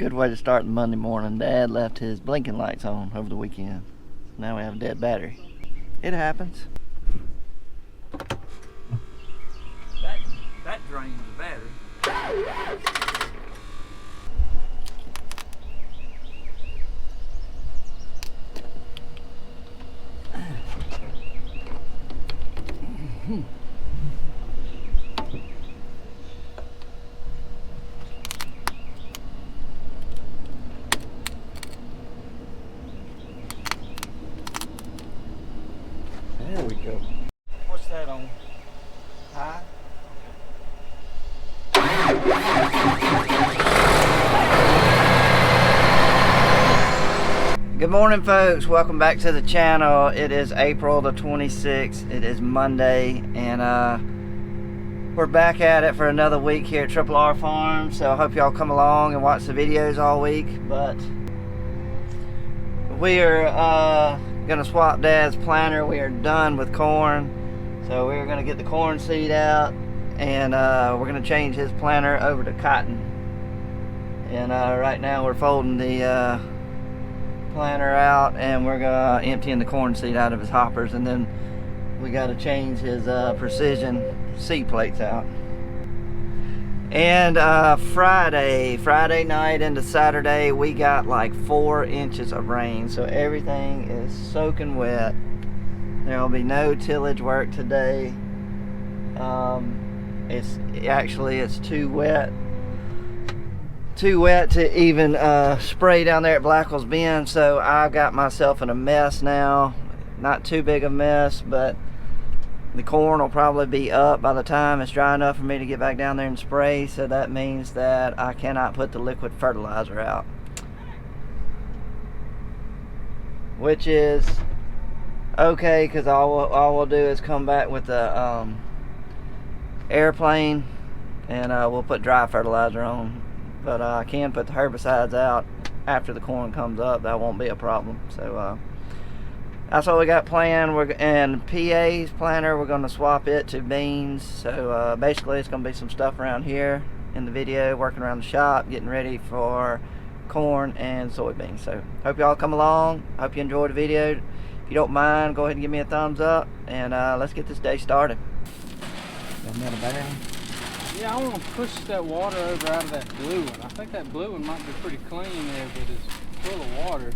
Good way to start the Monday morning. Dad left his blinking lights on over the weekend. Now we have a dead battery. It happens. That drains the battery. There we go. What's that on? High? Good morning, folks. Welcome back to the channel. It is April the 26th. It is Monday, and we're back at it for another week here at Triple R Farm. So I hope y'all come along and watch the videos all week. But we are gonna swap Dad's planter. We are done with corn, so we're gonna get the corn seed out, and we're gonna change his planter over to cotton. And right now we're folding the planter out, and we're gonna emptying the corn seed out of his hoppers, and then we got to change his precision seed plates out. And Friday night into Saturday, we got like 4 inches of rain, so everything is soaking wet. There will be no tillage work today. It's too wet to even spray down there at Blackwell's Bend, so I got myself in a mess now. Not too big a mess, but the corn will probably be up by the time it's dry enough for me to get back down there and spray, so that means that I cannot put the liquid fertilizer out, which is okay, because all we'll do is come back with the airplane, and we'll put dry fertilizer on. But I can put the herbicides out after the corn comes up. That won't be a problem. So that's what we got planned. And PA's planter, we're going to swap it to beans. So basically it's going to be some stuff around here in the video, working around the shop, getting ready for corn and soybeans. So hope y'all come along. Hope you enjoyed the video. If you don't mind, go ahead and give me a thumbs up, and let's get this day started. Got another barrel. Yeah, I want to push that water over out of that blue one. I think that blue one might be pretty clean there, but it's full of water.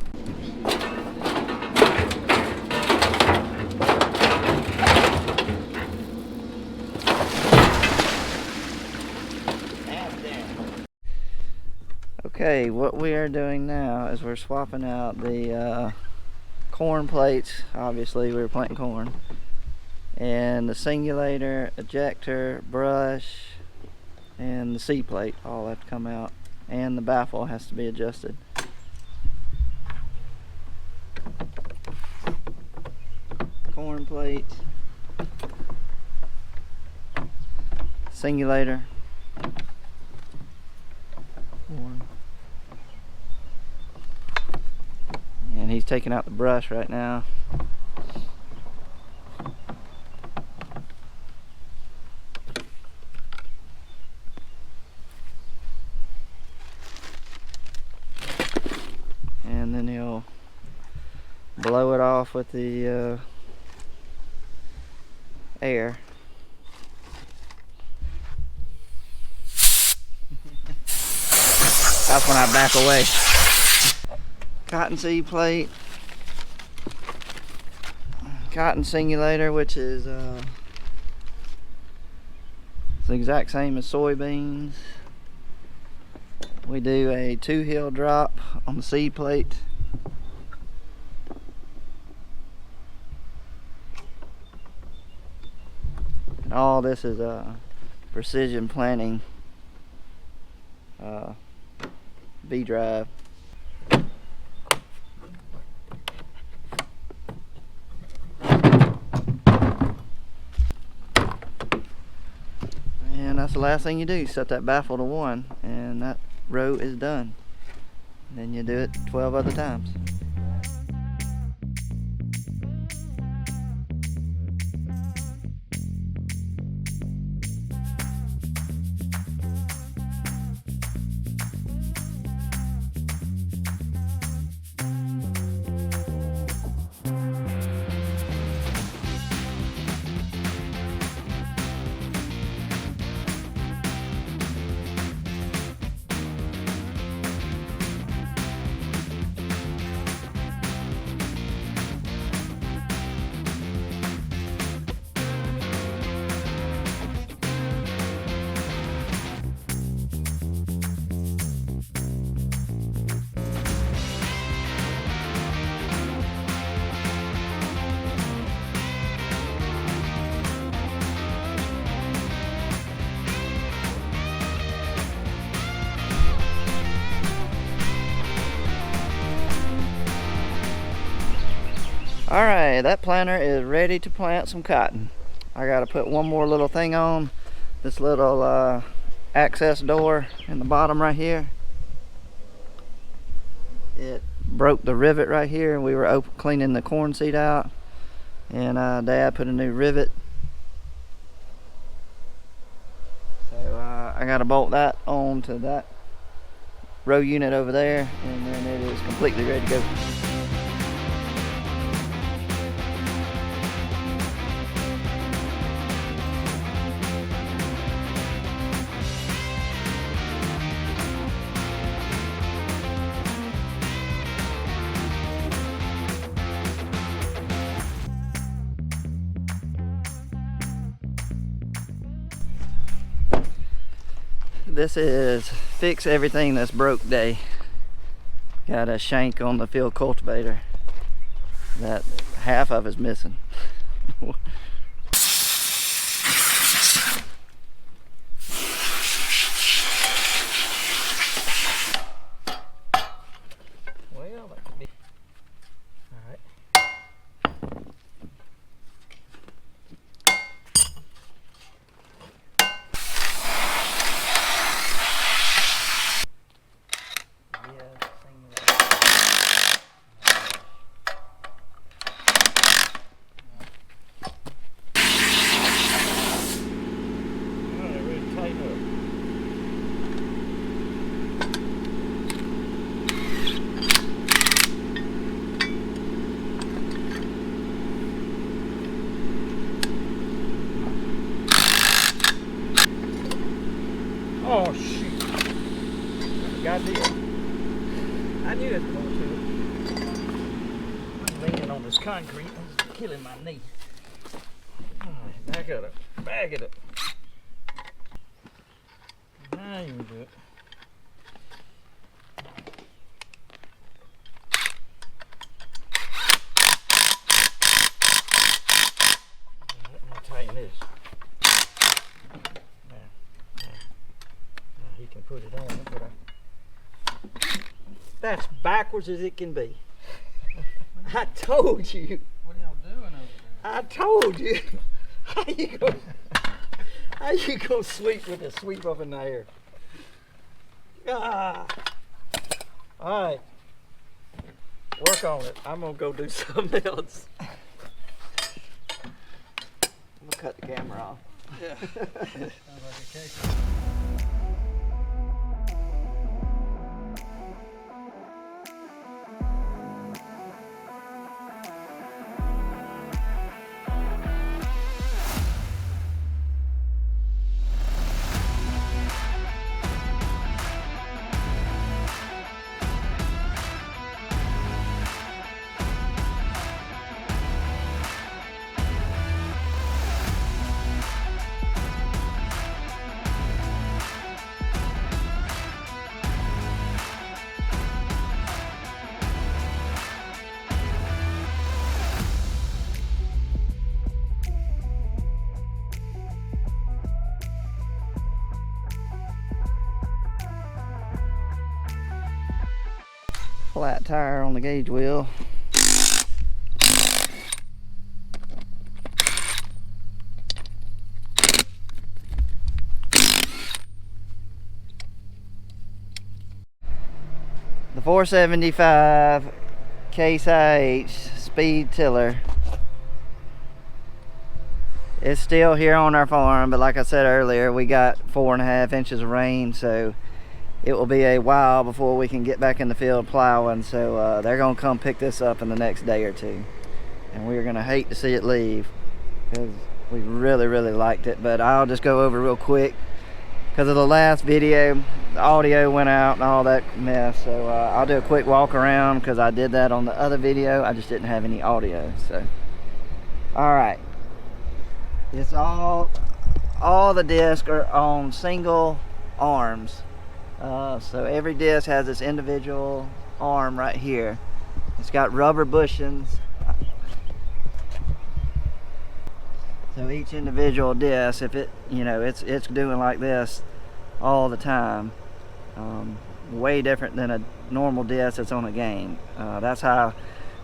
Okay, what we are doing now is we're swapping out the corn plates. Obviously, we were planting corn. And the singulator, ejector, brush, and the seed plate all have to come out, and the baffle has to be adjusted. Corn plate, singulator, corn. And he's taking out the brush right now. And then he'll blow it off with the air. That's when I back away. Cottonseed plate, cotton singulator, which is it's the exact same as soybeans. We do a 2-heel drop on the seed plate. And all this is precision planting V-drive. And that's the last thing you do. Set that baffle to 1, and that row is done. And then you do it 12 other times. Alright, that planter is ready to plant some cotton. I gotta put one more little thing on this little access door in the bottom right here. It broke the rivet right here. We were cleaning the corn seed out, and Dad put a new rivet. So I gotta bolt that on to that row unit over there, and then it is completely ready to go. This is fix everything that's broke day. Got a shank on the field cultivator that half of is missing. Well, that could be all right. Oh shoot! I did. I knew it was going to. I'm leaning on this concrete. It's killing my knee. All right, back it up. Back it up. Now you can do it. Let me tighten this. He can put it on, but that's backwards as it can be. I told you. What are y'all doing over there? I told you. How you gonna sweep with a sweep up in the air? Ah. All right. Work on it. I'm gonna go do something else. I'm gonna cut the camera off. Yeah. Sounds like a case. Flat tire on the gauge wheel. The 475 Case IH speed tiller is still here on our farm, but like I said earlier, we got 4.5 inches of rain, so it will be a while before we can get back in the field plowing. So they're gonna come pick this up in the next day or two, and we're gonna hate to see it leave because we really liked it. But I'll just go over real quick because of the last video, the audio went out and all that mess. So I'll do a quick walk around because I did that on the other video. I just didn't have any audio. So all right, it's all the discs are on single arms. So every disc has its individual arm right here. It's got rubber bushings. So each individual disc, if it, it's doing like this all the time. Way different than a normal disc that's on a game. That's how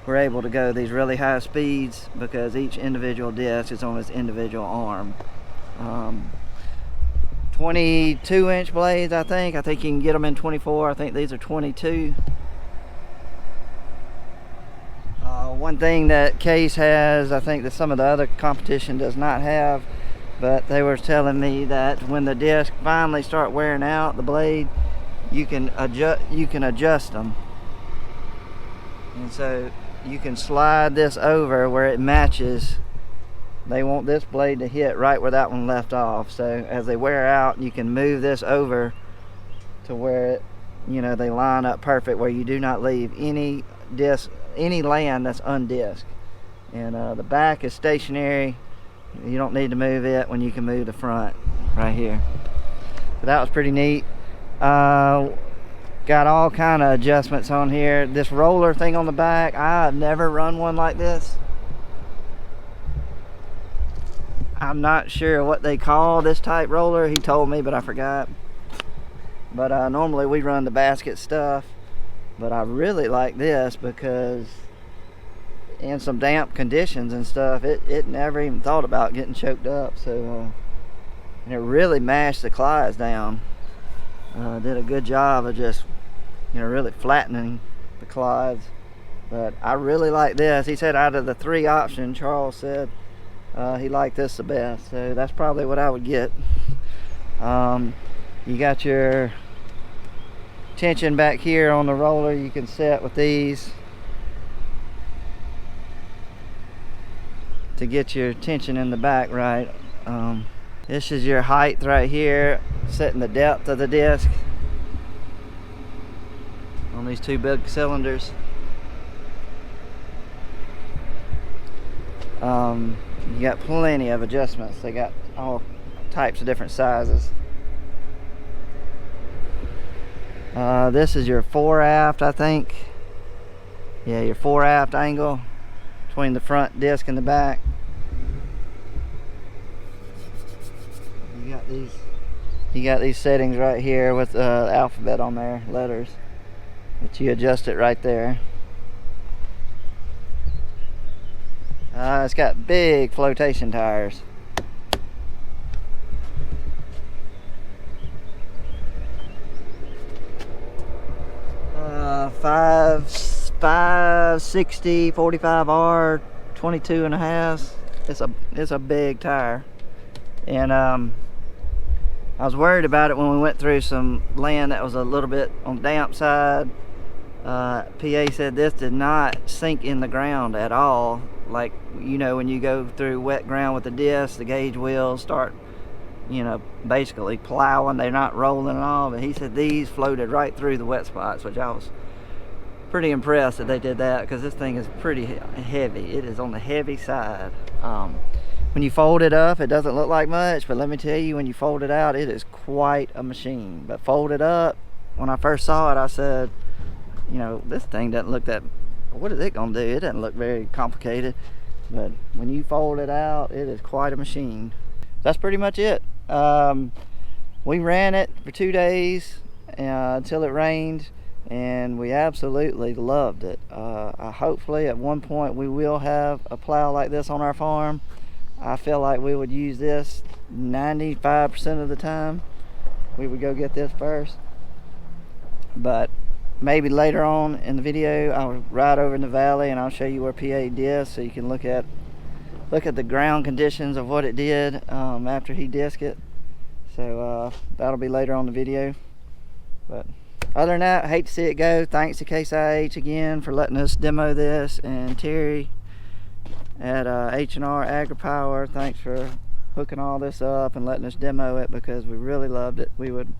we're able to go these really high speeds because each individual disc is on its individual arm. 22-inch blades, I think you can get them in 24. I think these are 22. One thing that Case has, I think that some of the other competition does not have, but they were telling me that when the disc finally start wearing out, the blade, you can adjust them, and so you can slide this over where it matches. They want this blade to hit right where that one left off, so as they wear out, you can move this over to where it, they line up perfect, where you do not leave any land that's undisced. And the back is stationary. You don't need to move it when you can move the front right here. So that was pretty neat. Got all kind of adjustments on here. This roller thing on the back, I've never run one like this. I'm not sure what they call this type roller. He told me, but I forgot. But normally we run the basket stuff, but I really like this because in some damp conditions and stuff, it never even thought about getting choked up. So and it really mashed the Clydes down. Did a good job of just really flattening the Clydes. But I really like this. He said out of the 3 options, Charles said he liked this the best, so that's probably what I would get. You got your tension back here on the roller. You can set with these to get your tension in the back right. This is your height right here, setting the depth of the disc on these 2 big cylinders. You got plenty of adjustments. They got all types of different sizes. This is your fore aft, I think. Yeah, your fore aft angle between the front disc and the back. You got these settings right here with alphabet on there, letters, but you adjust it right there. It's got big flotation tires. Uh, 560 45R 22.5. It's a big tire, and I was worried about it when we went through some land that was a little bit on the damp side. PA said this did not sink in the ground at all. Like, when you go through wet ground with the disc, the gauge wheels start, basically plowing. They're not rolling at all. But he said these floated right through the wet spots, which I was pretty impressed that they did that, because this thing is pretty heavy. It is on the heavy side. When you fold it up, it doesn't look like much, but let me tell you, when you fold it out, it is quite a machine. But folded up, when I first saw it, I said, this thing doesn't look that, what is it gonna do? It doesn't look very complicated, but when you fold it out, it is quite a machine. That's pretty much it. We ran it for 2 days until it rained, and we absolutely loved it. Hopefully at one point we will have a plow like this on our farm. I feel like we would use this 95% of the time. We would go get this first, but maybe later on in the video I'll ride over in the valley and I'll show you where PA discs, so you can look at the ground conditions of what it did after he disced it. So that'll be later on the video. But other than that, I hate to see it go. Thanks to Case IH again for letting us demo this, and Terry at H&R AgriPower, thanks for hooking all this up and letting us demo it, because we really loved it. We would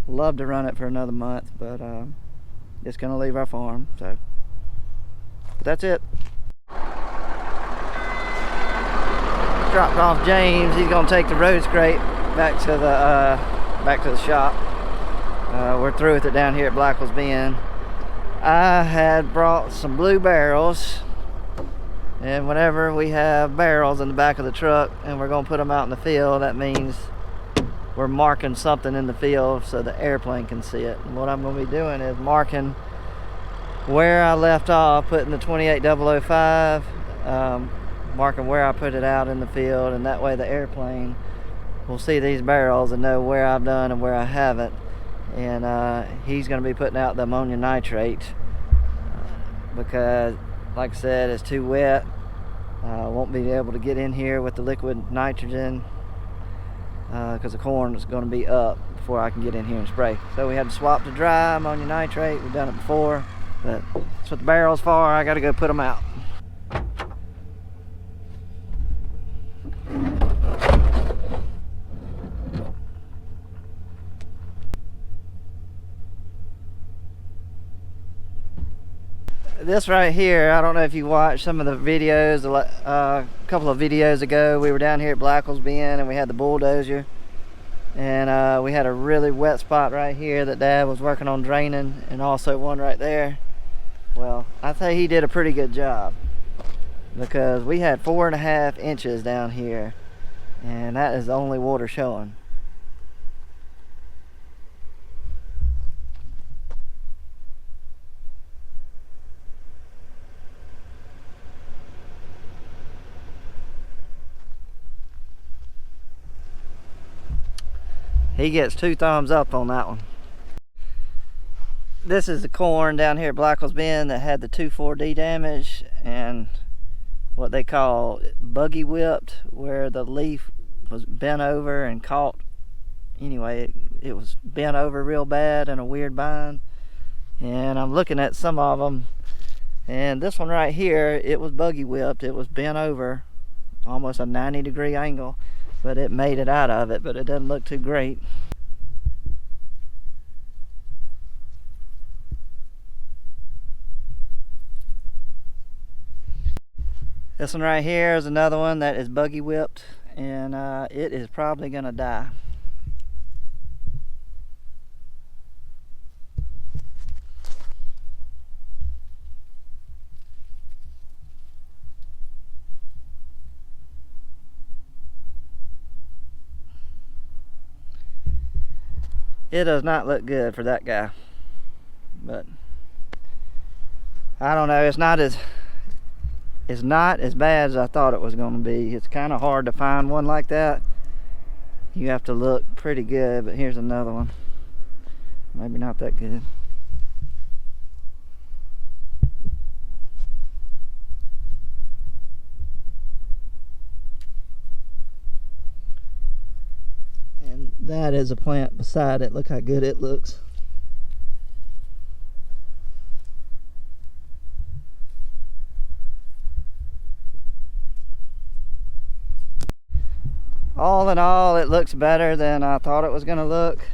love to run it for another month, but it's gonna leave our farm. So but that's it. Dropped off James. He's gonna take the road scrape back to the shop. We're through with it down here at Blackwell's Bend. I had brought some blue barrels, and whenever we have barrels in the back of the truck and we're gonna put them out in the field, that means we're marking something in the field so the airplane can see it. And what I'm gonna be doing is marking where I left off, putting the 28005, marking where I put it out in the field, and that way the airplane will see these barrels and know where I've done and where I haven't. And he's going to be putting out the ammonium nitrate because, like I said, it's too wet. Won't be able to get in here with the liquid nitrogen because the corn is going to be up before I can get in here and spray. So we had to swap to dry ammonium nitrate. We've done it before, but that's what the barrel's for. I got to go put them out. This right here, I don't know if you watched some of the videos, a couple of videos ago, we were down here at Blackwell's Bend and we had the bulldozer, and we had a really wet spot right here that Dad was working on draining, and also one right there. Well, I think he did a pretty good job because we had 4.5 inches down here, and that is the only water showing. He gets 2 thumbs up on that one. This is the corn down here at Blackwell's Bend that had the 2,4-D damage and what they call buggy whipped, where the leaf was bent over and caught. Anyway, it was bent over real bad in a weird bind. And I'm looking at some of them, and this one right here, it was buggy whipped. It was bent over almost a 90-degree angle, but it made it out of it, but it doesn't look too great. This one right here is another one that is buggy whipped, and it is probably gonna die. It does not look good for that guy, but I don't know. It's not as bad as I thought it was going to be. It's kind of hard to find one like that. You have to look pretty good. But here's another one. Maybe not that good. That is a plant beside it. Look how good it looks. All in all, it looks better than I thought it was going to look.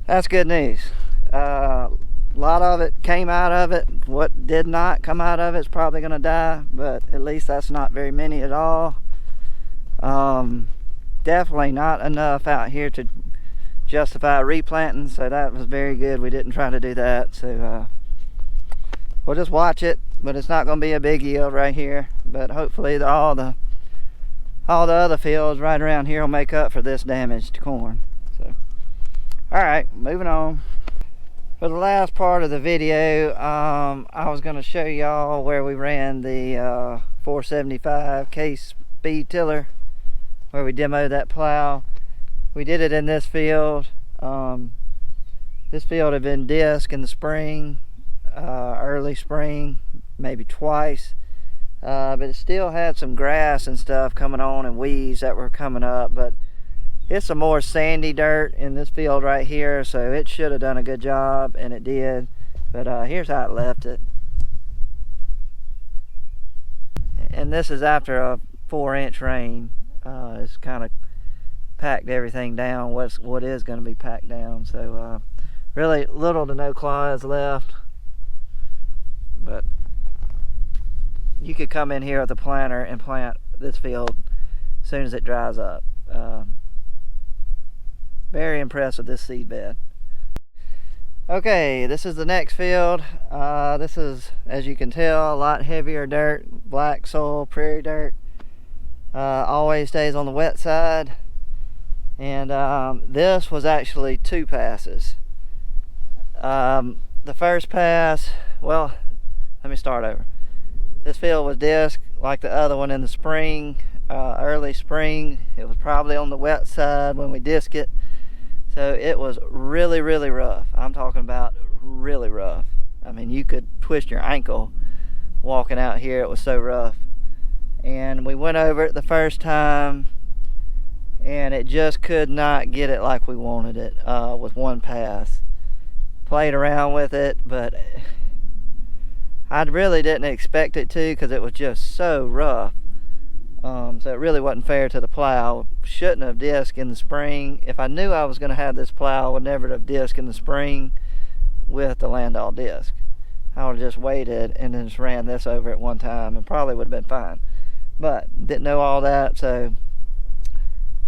That's good news. A lot of it came out of it. What did not come out of it is probably going to die, but at least that's not very many at all. Definitely not enough out here to justify replanting, so that was very good. We didn't try to do that, so we'll just watch it, but it's not going to be a big yield right here. But hopefully all the other fields right around here will make up for this damaged corn. So, all right, moving on. For the last part of the video, I was going to show y'all where we ran the 475 case speed tiller, where we demoed that plow. We did it in this field. This field had been disc in the spring, early spring, maybe twice, but it still had some grass and stuff coming on and weeds that were coming up, but it's some more sandy dirt in this field right here, so it should have done a good job, and it did. But here's how it left it. And this is after a 4-inch rain. It's kind of packed everything down, what is going to be packed down. So really little to no claws left, but you could come in here with a planter and plant this field as soon as it dries up. Very impressed with this seed bed. Okay, this is the next field. This is, as you can tell, a lot heavier dirt, black soil, prairie dirt. Always stays on the wet side. And this was actually 2 passes. The first pass, well, let me start over. This field was disc like the other one in the spring, early spring. It was probably on the wet side when we disc it. So it was really, really rough. I'm talking about really rough. I mean, you could twist your ankle walking out here. It was so rough. And we went over it the first time, and it just could not get it like we wanted it with 1 pass. Played around with it, but I really didn't expect it to, because it was just so rough. So it really wasn't fair to the plow. Shouldn't have disc in the spring. If I knew I was going to have this plow, I would never have disc in the spring with the Landau disc. I would have just waited and then just ran this over at one time and probably would have been fine. But didn't know all that, so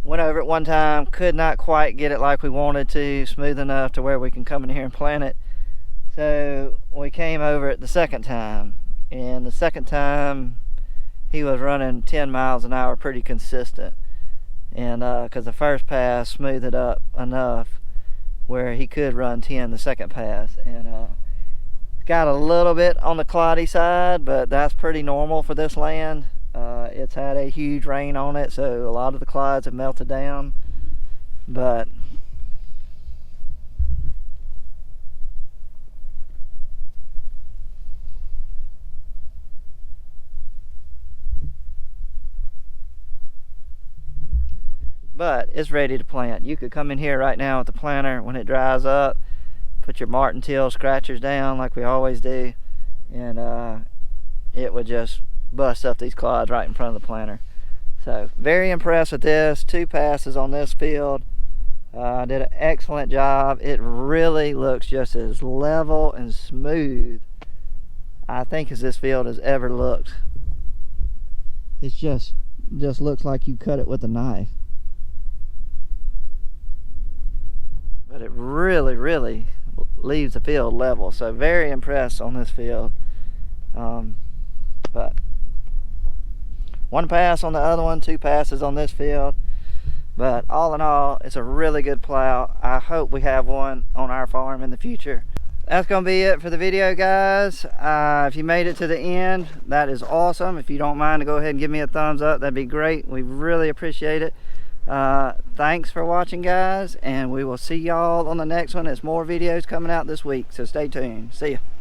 went over it one time, could not quite get it like we wanted to, smooth enough to where we can come in here and plant it. So we came over it the second time, and the second time he was running 10 miles an hour pretty consistent. And because the first pass smoothed it up enough where he could run 10 the second pass. And got a little bit on the cloddy side, but that's pretty normal for this land. It's had a huge rain on it, so a lot of the clods have melted down. But it's ready to plant. You could come in here right now with the planter when it dries up, put your martintail scratchers down like we always do, and it would just bust up these clods right in front of the planter. So very impressed with this. 2 passes on this field. Did an excellent job. It really looks just as level and smooth, I think, as this field has ever looked. It's just looks like you cut it with a knife. But it really, really leaves the field level. So very impressed on this field. But 1 pass on the other one, 2 passes on this field. But all in all, it's a really good plow. I hope we have one on our farm in the future. That's going to be it for the video, guys. If you made it to the end, that is awesome. If you don't mind to go ahead and give me a thumbs up, that'd be great. We really appreciate it. Thanks for watching, guys, and we will see y'all on the next one. There's more videos coming out this week, so stay tuned. See ya.